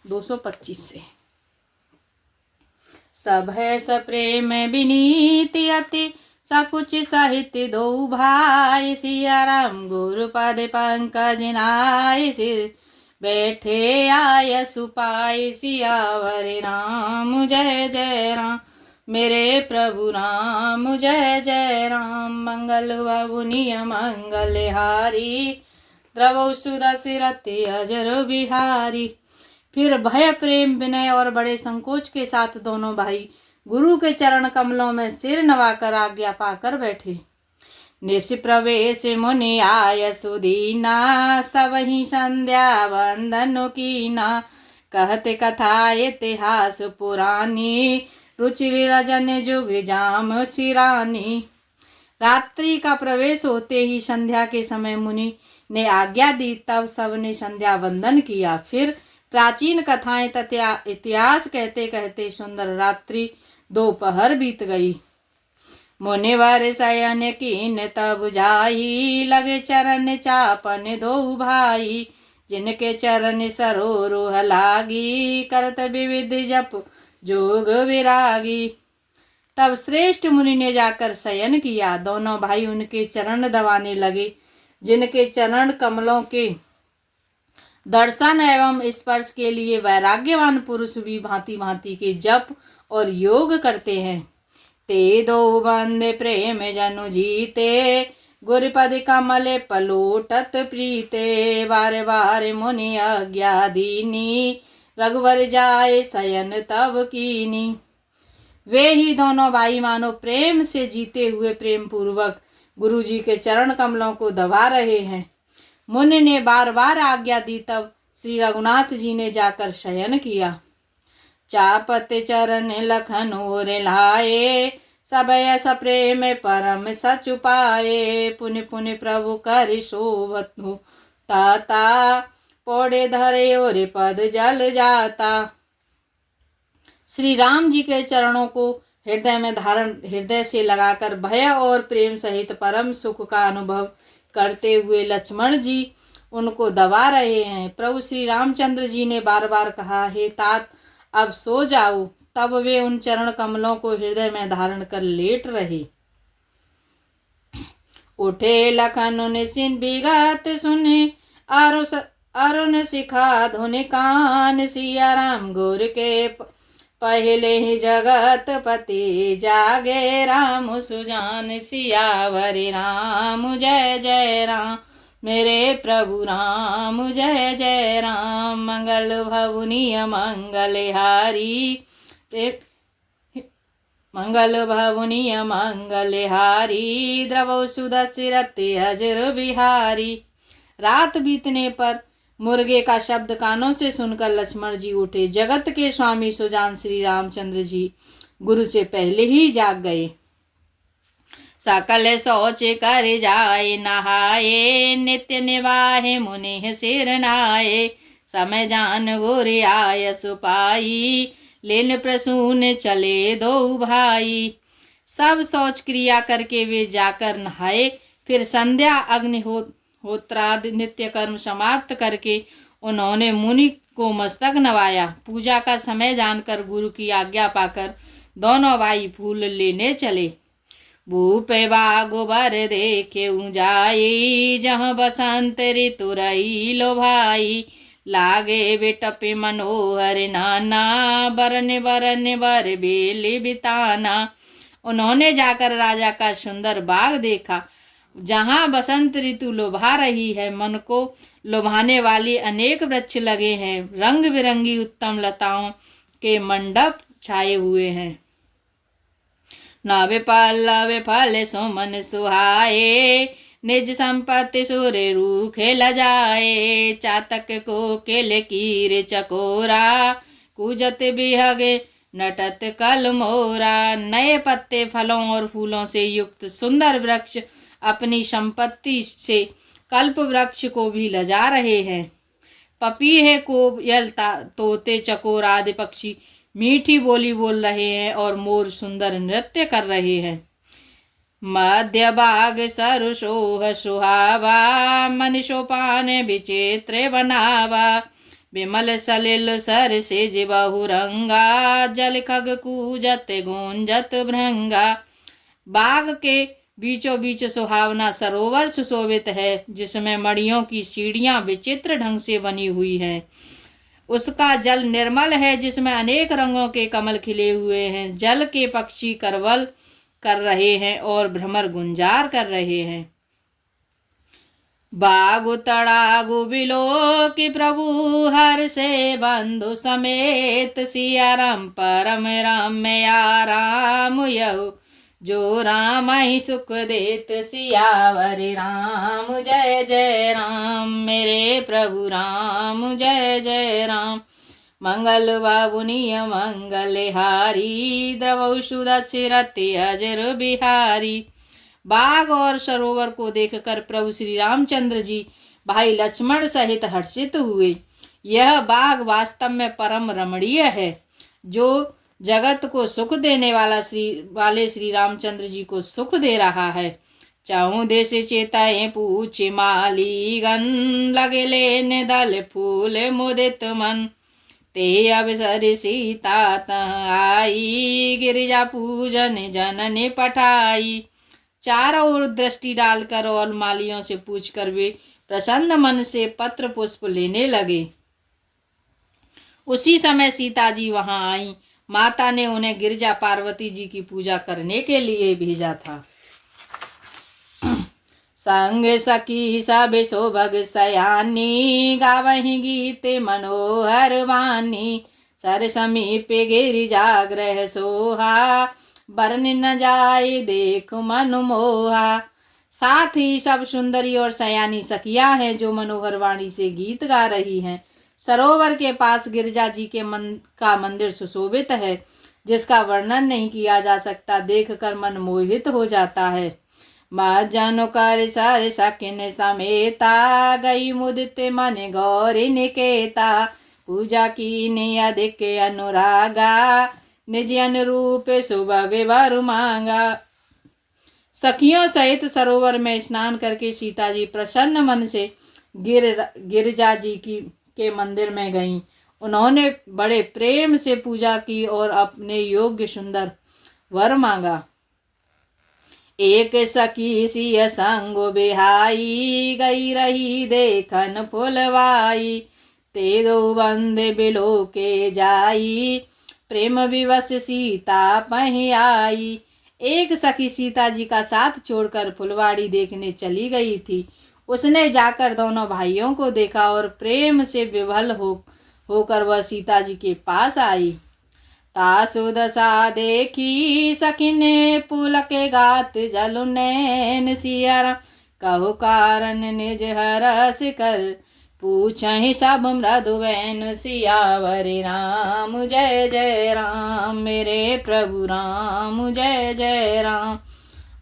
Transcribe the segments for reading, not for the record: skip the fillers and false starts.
225 से। सब है सप्रेम विनीति अति सकुच साहित्य दो भाई। सिया राम गुरुपद पंकज नाय सिर बैठे आय सुपाई। सियावर राम जय जय राम मेरे प्रभु राम जय जय राम। मंगल बबुनिय मंगल हारी द्रवौ सुदशरथि अजर बिहारी। फिर भय प्रेम विनय और बड़े संकोच के साथ दोनों भाई गुरु के चरण कमलों में सिर नवाकर आज्ञा पाकर बैठे। निश प्रवेश मुनि आय सुदीना सबहि संध्या वंदन कीना। कहते कथा इतिहास पुरानी रुचि रजन जुग जाम सिरानी। रात्रि का प्रवेश होते ही संध्या के समय मुनि ने आज्ञा दी, तब सबने संध्या वंदन किया। फिर प्राचीन कथाएं तथा इतिहास कहते कहते सुंदर रात्रि दोपहर बीत गई। मुनिवर शयन कीन तब जाई लगे चरण चापन दो भाई। जिनके चरण सरोरुह लागी करत विविध जप जोग विरागी। तब श्रेष्ठ मुनि ने जाकर शयन किया। दोनों भाई उनके चरण दबाने लगे। जिनके चरण कमलों के दर्शन एवं स्पर्श के लिए वैराग्यवान पुरुष भी भांति भांति के जप और योग करते हैं। ते दो बंदे प्रेम जनु जीते गुरुपद कमल पलोटत प्रीते। बारे बारे मुनि आज्ञा दीनी रघुवर जाए शयन तब कीनी। वे ही दोनों भाई मानो प्रेम से जीते हुए प्रेम पूर्वक गुरु जी के चरण कमलों को दबा रहे हैं। मुनि ने बार बार आज्ञा दी, तब श्री रघुनाथ जी ने जाकर शयन किया। चापत चरण लखन और लाए सब यस प्रेम परम सचु पाए। पुनि पुनि प्रभु कर शोभतु ताता पौड़े धरे और पद जल जाता। श्री राम जी के चरणों को हृदय में धारण हृदय से लगाकर भय और प्रेम सहित परम सुख का अनुभव करते हुए लक्ष्मण जी उनको दबा रहे हैं। प्रभु श्री रामचंद्र जी ने बार बार कहा, हे तात अब सो जाओ। तब वे उन चरण कमलों को हृदय में धारण कर लेट रहे। उठे लखन निसिन विगत सुने अरुण शिखा धुन कान। सिया राम गुर के पहले ही जगत पति जागे राम सुजान। सियावर राम जय जय राम मेरे प्रभु राम जय जय राम। मंगल भवनीय मंगल हारी मंगल भवनीय मंगल हारी द्रवौ सुदशरथि अजर बिहारी। रात बीतने पर मुर्गे का शब्द कानों से सुनकर लक्ष्मण जी उठे। जगत के स्वामी सुजान श्री रामचंद्र जी गुरु से पहले ही जाग गए। सकल सोच कर जाए नहाए नित्य निवाहे मुनि सिर नाये। समय जान गुर आय सुपाई लीन प्रसून चले दो भाई। सब सोच क्रिया करके वे जाकर नहाए। फिर संध्या अग्निहोत्रादि नित्य कर्म समाप्त करके उन्होंने मुनि को मस्तक नवाया। पूजा का समय जानकर गुरु की आज्ञा पाकर दोनों भाई फूल लेने चले। भूपे बागोबर देखे जाई जहाँ बसंत ऋतु रही लो भाई। लागे बेटपे मनोहर नाना बरन बरन बर बेली बिताना। उन्होंने जाकर राजा का सुंदर बाग देखा, जहाँ बसंत ऋतु लुभा रही है। मन को लुभाने वाली अनेक वृक्ष लगे हैं। रंग बिरंगी उत्तम लताओं के मंडप छाए हुए हैं। नवे पल्लव फल सुमन सुहाए निज संपत्ति सुर रूखे लजाए। चातक को केल कीर चकोरा कूजत बिहगे नटत कल मोरा। नए पत्ते फलों और फूलों से युक्त सुंदर वृक्ष अपनी संपत्ति से कल्प वृक्ष को भी लजा रहे हैं। पपीहे कोयल तोते चकोर आदि पक्षी मीठी बोली बोल रहे हैं और मोर सुंदर नृत्य कर रहे हैं। मध्य बाग सरसोह सुहावा मन सोपान विचित्र बनावा। विमल सलिल सर से जे बहुरंगा, जल खग कूजत गूंजत भृंगा। बाग के बीचों बीच सुहावना सरोवर सुशोभित है, जिसमें मणियों की सीढ़ियां विचित्र ढंग से बनी हुई हैं। उसका जल निर्मल है, जिसमें अनेक रंगों के कमल खिले हुए हैं। जल के पक्षी करवल कर रहे हैं और भ्रमर गुंजार कर रहे हैं। बागु तड़ागु बिलो की प्रभु हर से बंधु समेत, सिया राम परम रम्या राम यहु जो राम ही सुख देत, सियावर राम जय जय राम, मेरे प्रभु राम जय जय राम। मंगल बाबुनिय मंगल हारी, द्रवशु दशरथि अजर बिहारी। बाग और सरोवर को देखकर प्रभु श्री रामचंद्र जी भाई लक्ष्मण सहित हर्षित हुए। यह बाग वास्तव में परम रमणीय है, जो जगत को सुख देने वाले श्री रामचंद्र जी को सुख दे रहा है। चाहूं देश चेताए पूछ मालीगन, लगे लेने दल फूल मुदित मन, ते अवसर सीता आई, गिरिजा पूजन जनने पठाई। चारों ओर दृष्टि डालकर और मालियों से पूछकर वे प्रसन्न मन से पत्र पुष्प लेने लगे। उसी समय सीता जी वहां आई। माता ने उन्हें गिरिजा पार्वती जी की पूजा करने के लिए भेजा था। संग सखी सब सोभग सयानी, गावहि गीत मनोहर वाणी, सर समीप गिरिजा ग्रह सोहा, बरन न जाए देख मन मोहा। साथ ही सब सुंदरी और सयानी सखियां हैं, जो मनोहर वाणी से गीत गा रही हैं। सरोवर के पास गिरिजा जी के का मंदिर सुशोभित है, जिसका वर्णन नहीं किया जा सकता। देखकर मन मोहित हो जाता है। जनो कर सर सकिन समेता, गई मुदित मन गौरी निकेता, पूजा की अधिक अनुरागा, निज अनुरूप सुभग वर मांगा। सखियों सहित सरोवर में स्नान करके सीता जी प्रसन्न मन से गिरिजा जी के मंदिर में गईं। उन्होंने बड़े प्रेम से पूजा की और अपने योग्य सुंदर वर मांगा। एक सखी सिय संग बिहाई, गई रही देखन फुलवाई, ते दो बंदे बिलो के जाई, प्रेम विवश सीता पही आई। एक सखी सीता जी का साथ छोड़कर फुलवाड़ी देखने चली गई थी। उसने जाकर दोनों भाइयों को देखा और प्रेम से विवल होकर वह सीता जी के पास आई। तासु दशा देखी सखिने, पुलके गात जलु नैन, सिया राम कहो कारण निज हरस कर, पूछहि सब मृदुवैन, सियावर राम जय जय राम, मेरे प्रभु राम जय जय राम।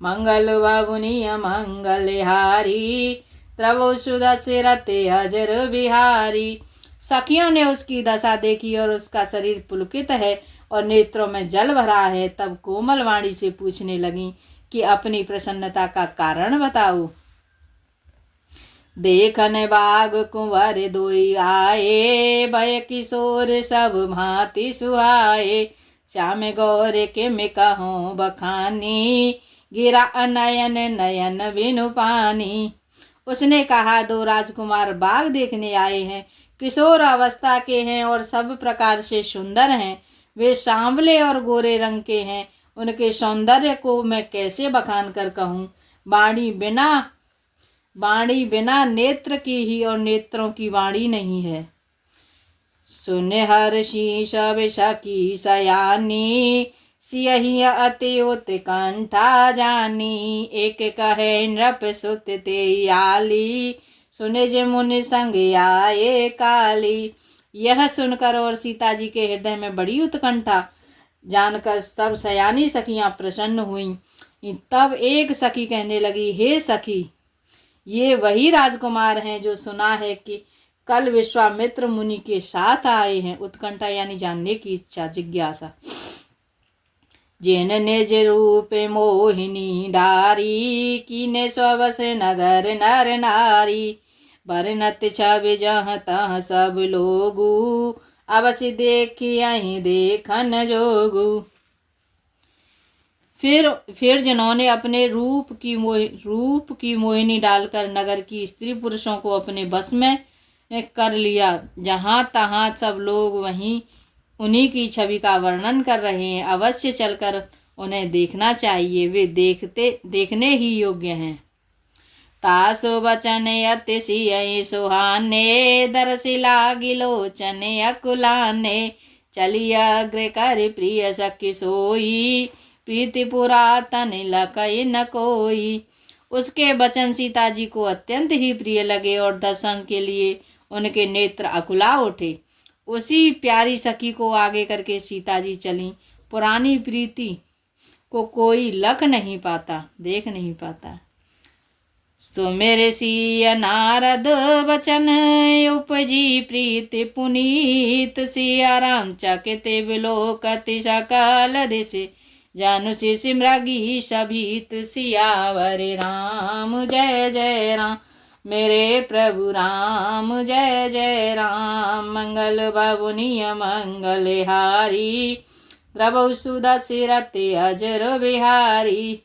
मंगल बाबुनिय मंगल हारी, द्रवशु दशरथि अजर बिहारी। सखियों ने उसकी दशा देखी और उसका शरीर पुलकित है और नेत्रों में जल भरा है। तब कोमल वाणी से पूछने लगी कि अपनी प्रसन्नता का कारण बताओ। देखन बाग कुंवर दोई आए, भय किशोर सब भांति सुहाए, श्याम गौर के में कहूँ बखानी, गिरा नयन नयन बिनु पानी। उसने कहा, दो राजकुमार बाग देखने आए हैं। किशोर अवस्था के हैं और सब प्रकार से सुंदर हैं। वे सांवले और गोरे रंग के हैं। उनके सौंदर्य को मैं कैसे बखान कर कहूँ। बाणी बिना नेत्र की ही और नेत्रों की वाणी नहीं है। सुन हर्षि सब सखी सयानी, सियहि अति उत्कंठा जानी, एक कहे नृप सुत ते आली, सुने जे मुनि संग आए काली। यह सुनकर और सीता जी के हृदय में बड़ी उत्कंठा जानकर सब सयानी सखियां प्रसन्न हुईं। तब एक सखी कहने लगी, हे सखी, ये वही राजकुमार हैं जो सुना है कि कल विश्वामित्र मुनि के साथ आए हैं। उत्कंठा यानी जानने की इच्छा, जिज्ञासा। जिन निज रूप मोहिनी डारी, कीने स्वस नगर नर नारी, बरनत छवि जहाँ तहाँ सब लोगू, अवश्य देखियहि देखन जोगू। फिर जिन्होंने अपने रूप की मोहिनी डालकर नगर की स्त्री पुरुषों को अपने बस में कर लिया, जहाँ तहाँ सब लोग वहीं उन्हीं की छवि का वर्णन कर रहे हैं। अवश्य चलकर उन्हें देखना चाहिए, वे देखने ही योग्य हैं। तासो बचन अति सिय सुहाने, दरसि लागी लोचन अकुलाने। चलिया अग्र कर प्रिय सखी सोई, प्रीति पुरातन लकई न कोई। उसके वचन सीता जी को अत्यंत ही प्रिय लगे और दर्शन के लिए उनके नेत्र अकुला उठे। उसी प्यारी सखी को आगे करके सीता जी चली। पुरानी प्रीति को कोई लख नहीं पाता, देख नहीं पाता। सो मेरे सिय नारद वचन, उपजी प्रीति पुनीत। सिया राम चकित विलोकति सकल दिशि, जानुषि सिमरगी सभीत। सियावर राम जय जय राम, मेरे प्रभु राम जय जय राम। मंगल बबुनिय मंगल हारी, द्रवौ सुदशरथि अजर बिहारी।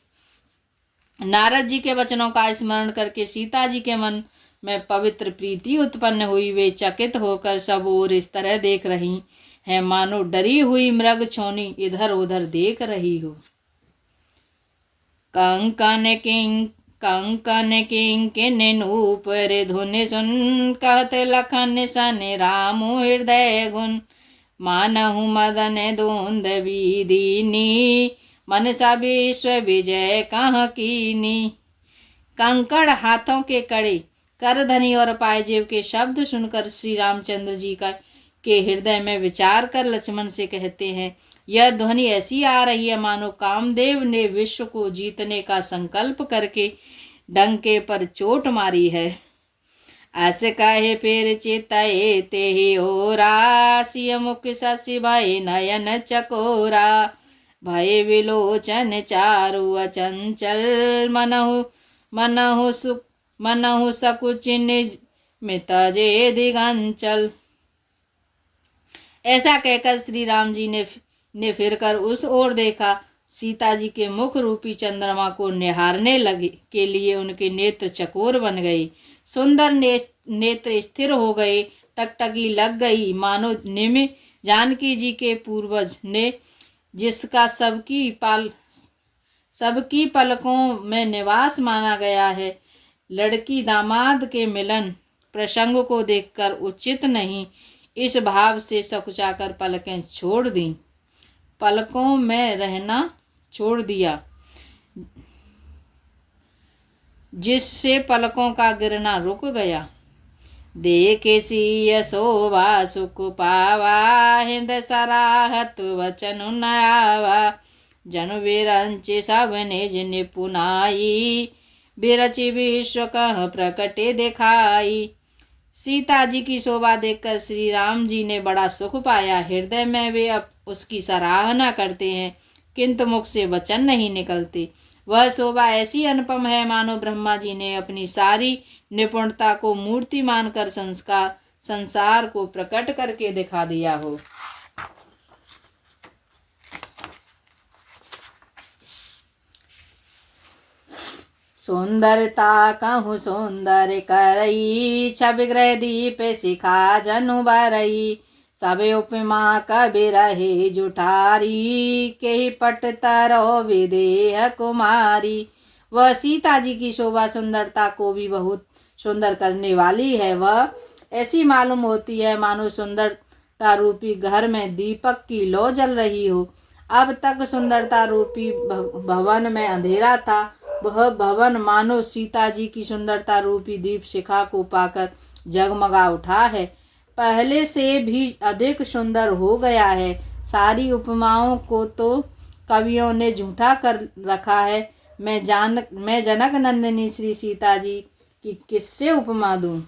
नारद जी के वचनों का स्मरण करके सीता जी के मन में पवित्र प्रीति उत्पन्न हुई। वे चकित होकर सब ओर इस तरह देख रही हैं मानो डरी हुई मृग छोनी इधर उधर देख रही हो। कंकन किंकिन नूपुर धुन सुन, कहत लखन सन राम हृदय गुण। मानहु मदन दोंद विदीनी, मनसा विश्व विजय कहाँ कीनी। कंकड़ हाथों के कड़े, करधनी और पायजेब के शब्द सुनकर श्री रामचंद्र जी के हृदय में विचार कर लक्ष्मण से कहते हैं, यह ध्वनि ऐसी आ रही है मानो कामदेव ने विश्व को जीतने का संकल्प करके डंके पर चोट मारी है। ऐसे कहे फिर चितये ते ही ओरा, सिय मुख शशि भय नयन चकोरा। भय विलोचन चारु अचंचल, मनहु सकुच निज में तजे दिगंचल। ऐसा कहकर श्री राम जी ने फिरकर उस ओर देखा। सीता जी के मुख रूपी चंद्रमा को निहारने लगे के लिए उनके नेत्र चकोर बन गए, सुंदर नेत्र स्थिर हो गए, टकटकी लग गई, मानो निमि जानकी जी के पूर्वज ने, जिसका सबकी पलकों में निवास माना गया है, लड़की दामाद के मिलन प्रसंग को देखकर उचित नहीं, इस भाव से सकुचाकर पलकें छोड़ दी, पलकों में रहना छोड़ दिया, जिससे पलकों का गिरना रुक गया। देखे सिय शोभा सुख पावा, हृदय सराहत वचन न आवा। जन विरंचि सब निज निपुनाई, बिरचि विश्व कह प्रकटे दिखाई। सीता जी की शोभा देखकर श्री राम जी ने बड़ा सुख पाया। हृदय में वे अब उसकी सराहना करते हैं, किंतु मुख से वचन नहीं निकलते। वह शोभा ऐसी अनुपम है मानो ब्रह्मा जी ने अपनी सारी निपुणता को मूर्ति मानकर संसार को प्रकट करके दिखा दिया हो। सुंदरता कहूँ सुंदर करई, छवि ग्रह दीप शिखा जनु बरई। सबे उपमा कबि रहे जुठारी, के ही पट तरो विदेह कुमारी। वह सीता जी की शोभा सुंदरता को भी बहुत सुंदर करने वाली है। वह ऐसी मालूम होती है मानो सुंदरता रूपी घर में दीपक की लौ जल रही हो। अब तक सुंदरता रूपी भवन में अंधेरा था, वह भवन मानो सीता जी की सुंदरता रूपी दीप शिखा को पाकर जगमगा उठा है, पहले से भी अधिक सुंदर हो गया है। सारी उपमाओं को तो कवियों ने झूठा कर रखा है। मैं जनक नंदिनी श्री सीता जी की किससे उपमा दूं।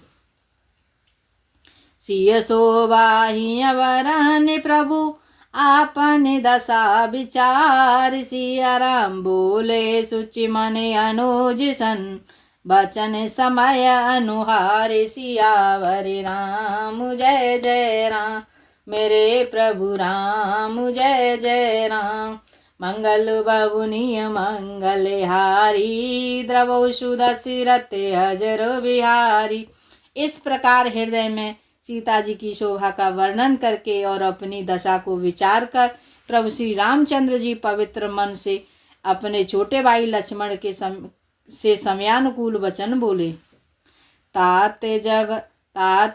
सिय शोभा ही अवरन प्रभु, आपन दशा विचार। सिया राम बोले सुचि मन अनुज सन, बचन समय अनुहार सियावर राम जय जय राम। मेरे प्रभु राम जय जय राम। मंगल बबुनिय मंगल हारी, द्रवौ दशरथ अजर बिहारी। इस प्रकार हृदय में सीता जी की शोभा का वर्णन करके और अपनी दशा को विचार कर प्रभु श्री रामचंद्र जी पवित्र मन से अपने छोटे भाई लक्ष्मण के से समयानुकूल वचन बोले। तात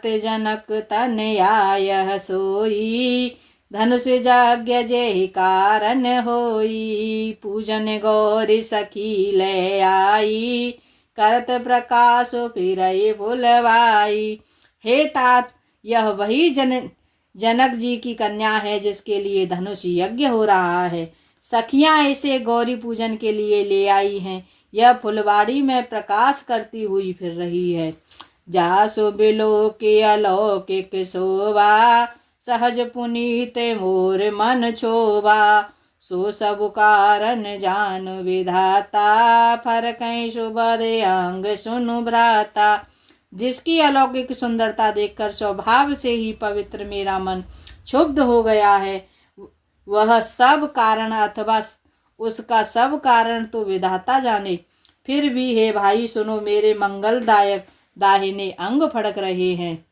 जनक तनयाय सोई, धनुष यज्ञ जे कारण होई। पूजन गौरी सखी ले आई, करत प्रकाश फिरई फुलवाई। हे तात, यह वही जनक जी की कन्या है जिसके लिए धनुष यज्ञ हो रहा है। सखियां इसे गौरी पूजन के लिए ले आई हैं। यह फुलवाड़ी में प्रकाश करती हुई फिर रही है। जासु बिलोके अलौकिक शोभा, सहज पुनीत मोर मन क्षोभा। सो सब कारण जान विधाता, फरकै शुभद अंग सुनु भ्राता। जिसकी अलौकिक सुंदरता देखकर स्वभाव से ही पवित्र मेरा मन क्षुब्ध हो गया है, वह सब कारण अथवा उसका सब कारण तो विधाता जाने। फिर भी हे भाई सुनो, मेरे मंगलदायक दाहिने अंग फड़क रहे हैं।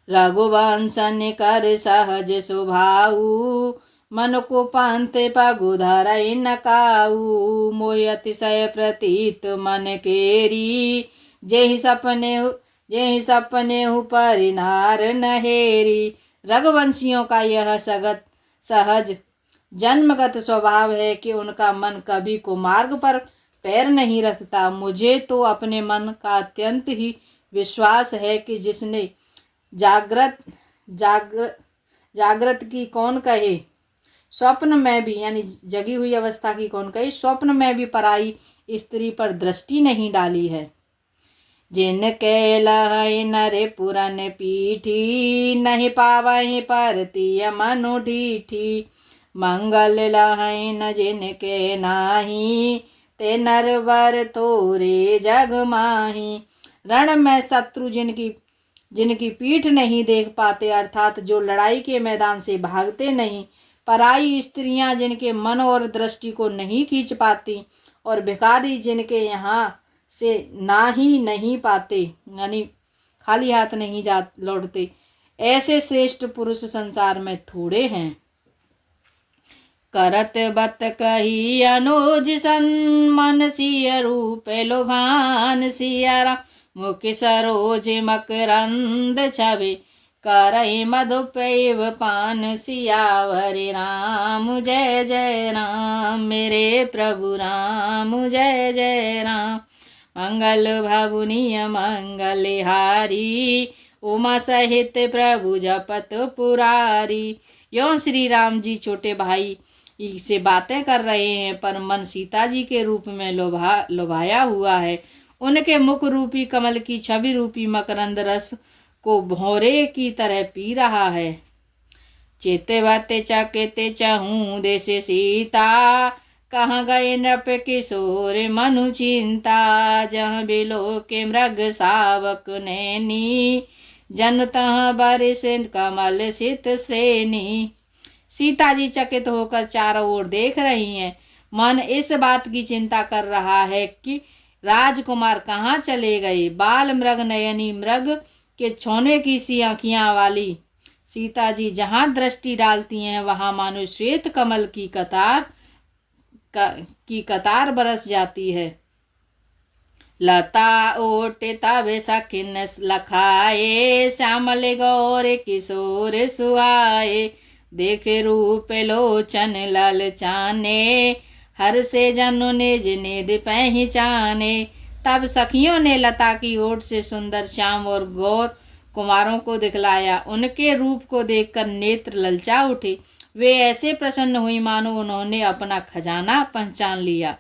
रघुवंशन कर सहज स्वभाऊ, मन को पंथ पगु धरई नकाऊ। मोहि अतिशय प्रतीत मन केरी, जेहि सपने परिनार नहेरी। रघुवंशियों का यह सहज जन्मगत स्वभाव है कि उनका मन कभी को मार्ग पर पैर नहीं रखता। मुझे तो अपने मन का अत्यंत ही विश्वास है कि जिसने जागृत की कौन कहे, स्वप्न में भी, यानी जगी हुई अवस्था की कौन कहे, स्वप्न में भी पराई स्त्री पर दृष्टि नहीं डाली है। जिनके लहै नरे पुरन पीठी, नहीं पावहि परतीय मनु ढीठी। मंगल लहै न जिनके नाही, ते नरवर तोरे जग माही। रण में शत्रु जिनकी पीठ नहीं देख पाते, अर्थात जो लड़ाई के मैदान से भागते नहीं, पराई स्त्रियां जिनके मन और दृष्टि को नहीं खींच पाती, और भिखारी जिनके यहाँ से ना ही नहीं पाते, यानी खाली हाथ नहीं लौटते, ऐसे श्रेष्ठ पुरुष संसार में थोड़े हैं। करत बत कही अनुज सन, मन सिय रूप लोभान सिया। मुख सरोज मकरंद छवि, करई मधुपैव पान सियावर राम जय जय राम। मेरे प्रभु राम जय जय राम। मंगल भवुनिय मंगल हारी, उमा सहित प्रभु जपत पुरारी। यों श्री राम जी छोटे भाई से बातें कर रहे हैं, पर मन सीता जी के रूप में लोभाया हुआ है। उनके मुख रूपी कमल की छवि रूपी मकरंद रस को भौरे की तरह पी रहा है। चेते बाते चाकेते चाहूं देश सीता, कहाँ गए नृप किशोर मनु चिंता। जहाँ बिलो के मृग सावक नैनी, जन तहाँ बरिस कमल सित श्रेणी। सीता जी चकित होकर चारों ओर देख रही हैं। मन इस बात की चिंता कर रहा है कि राजकुमार कहाँ चले गए। बाल मृग नयनी, मृग के छौने की सी आँखियाँ वाली सीता जी जहाँ दृष्टि डालती हैं, वहाँ मानो श्वेत कमल की कतार बरस जाती है। लता ओट तब सखिन लखाए, श्यामल गौर किशोर सुहाए। देख रूप लोचन ललचाने, हर से जनु निज निध पहचाने। तब सखियों ने लता की ओट से सुंदर श्याम और गौर कुमारों को दिखलाया। उनके रूप को देखकर नेत्र ललचा उठे। वे ऐसे प्रसन्न हुई मानो उन्होंने अपना खजाना पहचान लिया।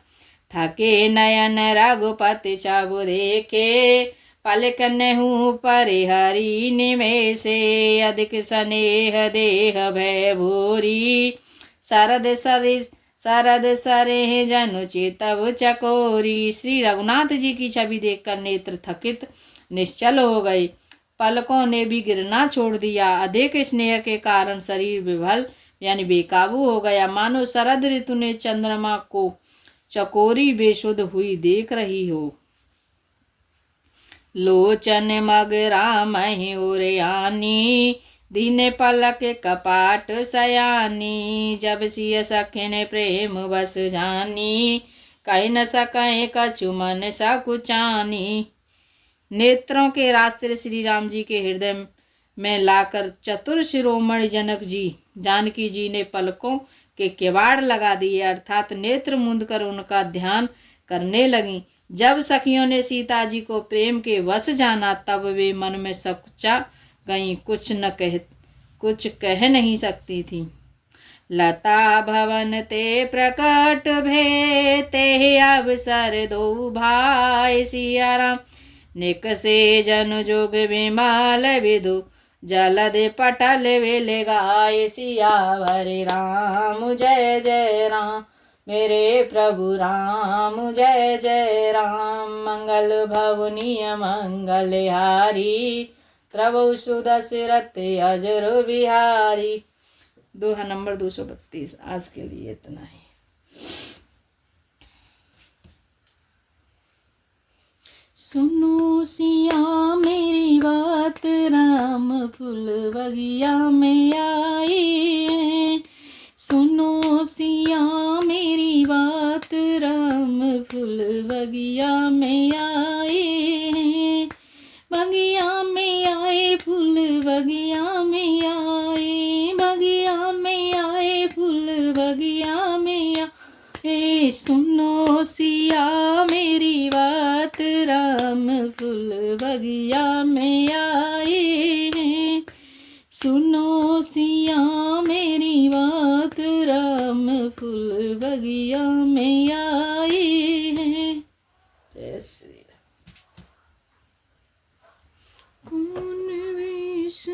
थके नयन रघुपति चाबु देखे, पलक नेहु परिहरी निमेषे। अधिक स्नेह देह भय भूरी, शरद सरे जनु चितव चकोरी। श्री रघुनाथ जी की छवि देखकर नेत्र थकित निश्चल हो गए, पलकों ने भी गिरना छोड़ दिया। अधिक स्नेह के कारण शरीर विभल यानी बेकाबू हो गया, मानो शरद ऋतु ने चंद्रमा को चकोरी बेसुध हुई देख रही हो। लोचन मग राम उरयानी, दीने पलक कपाट सयानी। जब सिय सखिन प्रेम बस जानी, कह न सकें कछु मन सकुचानी। नेत्रों के रास्ते श्री राम जी के हृदय में लाकर चतुर शिरोमणि जनक जी जानकी जी ने पलकों के किवाड़ लगा दिए, अर्थात नेत्र मूंद कर उनका ध्यान करने लगी। जब सखियों ने सीता जी को प्रेम के वश जाना, तब वे मन में सकुचा गईं, कुछ कह नहीं सकती थी। लता भवन ते प्रकट भे, ते अवसर दो भाई सिया राम। निकसे जन जोग विमल विधु, जलद पटल वेल गाय। सियावर राम जय जय राम, मेरे प्रभु राम जय जय राम। मंगल भवनीय मंगलहारी, प्रभु सुदशरथ अजर बिहारी। दोहा नंबर 232। आज के लिए इतना ही। सुनो सिया मेरी बात, राम फूल बगिया में आए हैं। सुनो सिया मेरी बात, राम फूल बगिया में आए हैं। बगिया में आए फूल, बगिया में आए, बगिया में आए फूल, बगिया में आए। सुनो सिया मेरी बात, राम फूल बगिया में आए हैं। सुनो सिया मेरी बात, राम फूल बगिया में आए हैं। जय श्री राम। कौन विष